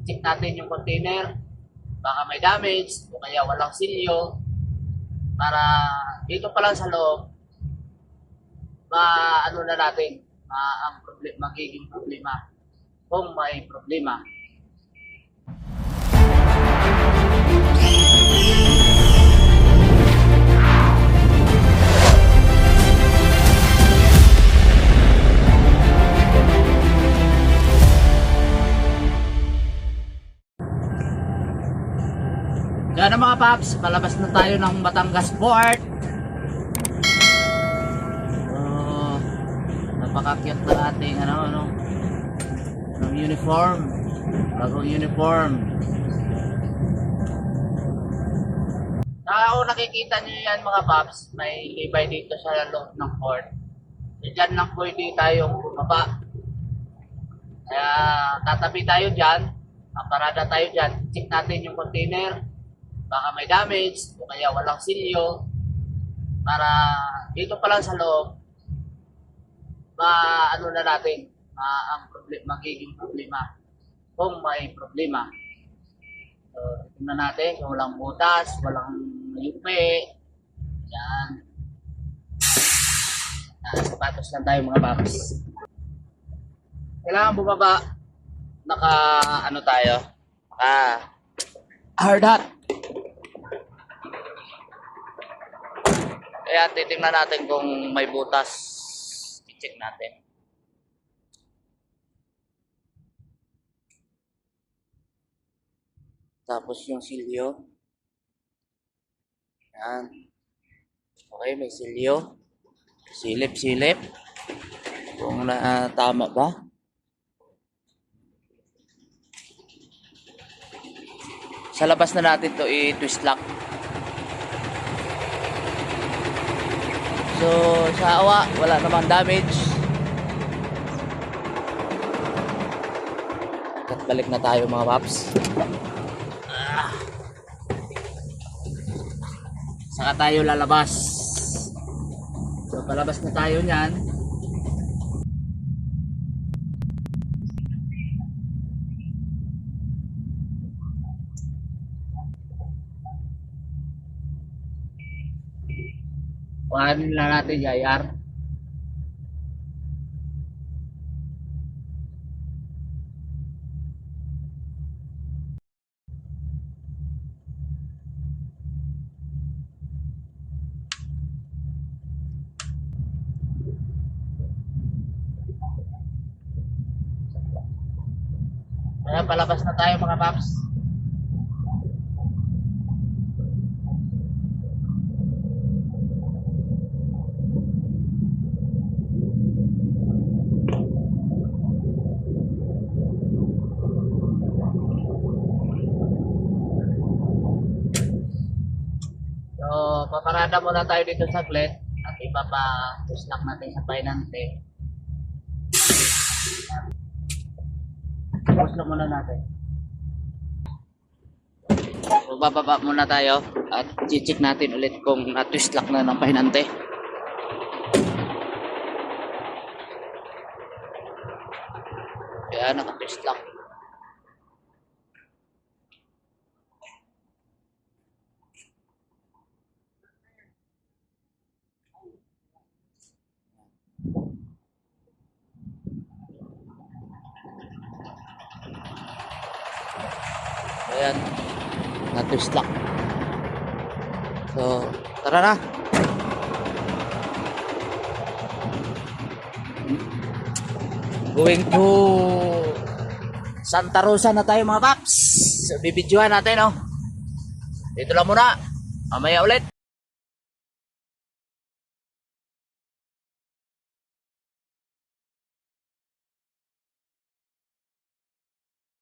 check natin yung container. Baka may damage o kaya walang silyo. Para dito pa lang sa loob, ano na natin, ang magiging problema kung may problema. Yan na mga paps, palabas na tayo ng Batangas Port. Napaka-cute na ating ng uniform, bagong uniform. Kung nakikita nyo yan mga paps, may libay dito sa loob ng port. Diyan lang pwede tayong bumaba. Kaya tatabi tayo dyan, parada tayo dyan, check natin yung container. Baka may damage o kaya walang silyo. Para dito pa lang sa loob, ano na natin, magiging problema kung may problema. So, tingnan natin kung walang butas, walang yupe. Yan. Sapatos lang tayo mga paps. Kailangan bumaba. Tayo. Hard hat. Kaya titingnan natin kung may butas. I-check natin. Tapos yung silyo. Yan. Okay, may silyo. Silip. Kung tama ba? Sa labas na natin to i-twist lock. So, sa awa, wala namang damage. At balik na tayo mga paps. Saka tayo lalabas. So, palabas na tayo niyan. Kuhanin lang natin yayar. Kaya palabas na tayo mga paps. So, paparada muna tayo dito saglit at ipapa-tuslak natin sa painante. Tapos lang muna natin. So, bababa muna tayo at i-check natin ulit kung na-tuslak na ng painante. Kaya naka-tuslak. Ayan, na-twist lock. So, tara na. Going to Santa Rosa na tayo mga paps. So, bibidyohan natin, Dito lang muna. Mamaya ulit.